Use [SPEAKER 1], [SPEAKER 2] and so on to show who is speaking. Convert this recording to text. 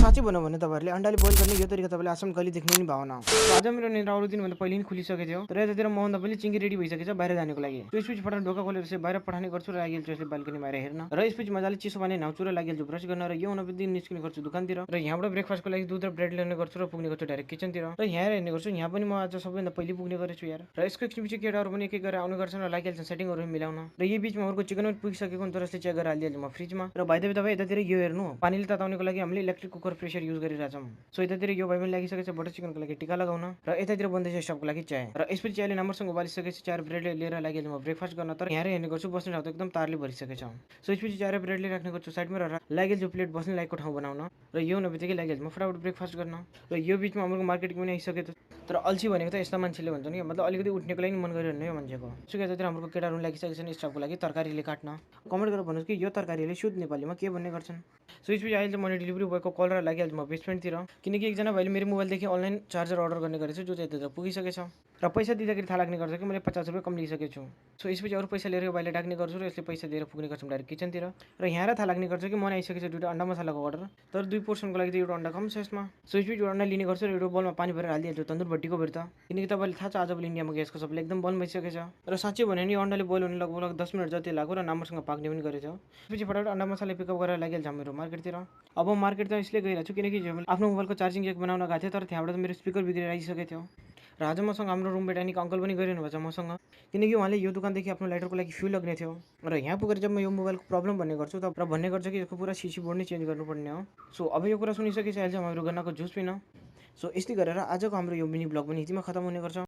[SPEAKER 1] साँच्चै भन्नु भने तपाईँहरूले अन्डाले बोइल गर्ने यो तरिका तपाईँले आसाम कहिले देख्नु पनि भएन। आज मेरो निद्रा अरू दिनभन्दा पहिले नै खुलिसकेको थियो, तर यतातिर मभन्दा पनि चिङ्गी रेडी भइसकेको छ बाहिर जानको लागि। यसपछि फटाफट ढोका खोलेर चाहिँ बाहिर पठाउने गर्छु र लागिहाल्छु यसले बाल्कनी बाहिर हेर्न, र यसपछि मजाले चिसो पानी न्हाउँछु र लागिहाल्छु ब्रस गर्न, र यो हुन बित्तिकै निस्किने गर्छु दोकानतिर, र यहाँबाट ब्रेकफास्टको लागि दुध र ब्रेड ल्याउने गर्छु र पुग्ने गर्छु डाइरेक्ट किचनतिर। र यहाँ हेर्ने गर्छु, यहाँ पनि म आज सबैभन्दा पहिले पुग्ने गरेछु यार। र यसको एकछिनपछि केटाहरू पनि एक एक गरेर आउने गर्छन् र लागिहाल्छन् सेटिङहरू मिलाउन, र यही बिचमा अरूको चिकन पनि पुगिसकेको हुन्छ र यसले चेक गरेर हालिदिहाल्छु म फ्रिजमा। र भाइ तपाईँ यतातिर यो हेर्नु, पानीले तताउनेको लागि हामीले इलेक्ट्रिक कुकर प्रेसर युज गरिरहेछौँ। सो यतातिर यो भाइ पनि लागिसकेको छ बटर चिकनको लागि टिका लगाउन, र यतातिर बन्दैछ स्टफको लागि चाय, र यसपछि चायले नम्बरसँग उबालिसकेपछि चार ब्रेड लिएर लागिहाल्छु म ब्रेकफास्ट गर्न। तर यहाँ हेर्ने गर्छु बस्ने ठाउँ त एकदम तारले भरिसकेको छ। सो यसपछि चार ब्रेडले राख्ने गर्छु साइडमा, र लागिहाल्छु प्लेट बस्ने लायकको ठाउँ बनाउन, र यो हुन बित्तिकै लागिहाल्छु म फटाफट ब्रेकफास्ट गर्न। र यो बिचमा हाम्रो मार्केटिङ पनि आइसक्यो। तर अल्छी भनेको त यस्ता मान्छेले भन्छ नि, मतलब अलिकति उठ्नेको लागि मन गरिरहने हो मान्छेको। सो यतातिर हाम्रो केटाहरू लागिसकेको छन् स्टफको लागि तरकारीले काट्न। कमेन्ट गरेर भन्नुहोस् कि यो तरकारीले शुद्ध नेपालीमा के भन्ने गर्छन्। सो यसपछि आइहाल्छ मैले डेलिभरी बोयको कल र लागिहाल्छु म बेसमेन्टतिर, किनकि एकजना भाइले मेरो मोबाइलदेखि अनलाइन चार्जर अर्डर गर्ने गरेछ जो चाहिँ यतातिर पुगिसकेछ, र पैसा दिँदाखेरि थाहा लाग्ने गर्छ कि मैले 50 रुपियाँ कम लिइसकेको छु। सो यसपछि अरू पैसा लिएर यो भाइले डाक्ने गर्छु र यसले पैसा दिएर पुग्ने गर्छौँ डाइरेक्ट किचनतिर, र यहाँ थाहा लाग्ने गर्छ कि मन आइसकेको छ दुईवटा अन्डा मसालाको अर्डर, तर 2 पोर्सनको लागि त एउटा अन्डा कम छ यसमा। सो यसपछि एउटा अन्डा लिने गर्छु र एउटा बलमा पानी भरेर हालिदिन्छु तन्दुर भट्टीको भित्र, किनकि तपाईँले थाहा छ आजभोलि इन्डियामा ग्यासको सबैले एकदम बन्द भइसकेको छ। र साँच्चै भने नि अन्डाले बोइल हुने लगभग 10 मिनट जति लाग्यो र राम्रोसँग पाक्ने पनि गरेको थियो। त्यसपछि फटाफट अन्डा मसाला पिकअप गरेर लागिहाल्छ मेरो मार्केटतिर। अब मार्केट त यसले गइरहेको छु किनकि आफ्नो मोबाइलको चार्जिङ जेक बनाउन गएको थियो, तर त्यहाँबाट मेरो स्पिकर बिग्रेर आइसकेको थियो, र आज मसँग हाम्रो रुममेट अनि अङ्कल पनि गरिरहनु भएको छ मसँग, किनकि उहाँले यो दोकानदेखि आफ्नो लाइटरको लागि फ्युल लग्ने थियो। र यहाँ पुगेर जब म यो मोबाइलको प्रब्लम भन्ने गर्छु त र भन्ने गर्छ कि यसको पुरा सिसी बोर्ड नै चेन्ज गर्नुपर्ने हो। सो अब यो कुरा सुनिसकेपछि अहिले चाहिँ हाम्रो गन्नाको जुस पिन। सो यस्तै गरेर आजको हाम्रो यो मिनी ब्लग पनि यतिमा खतम हुने गर्छ।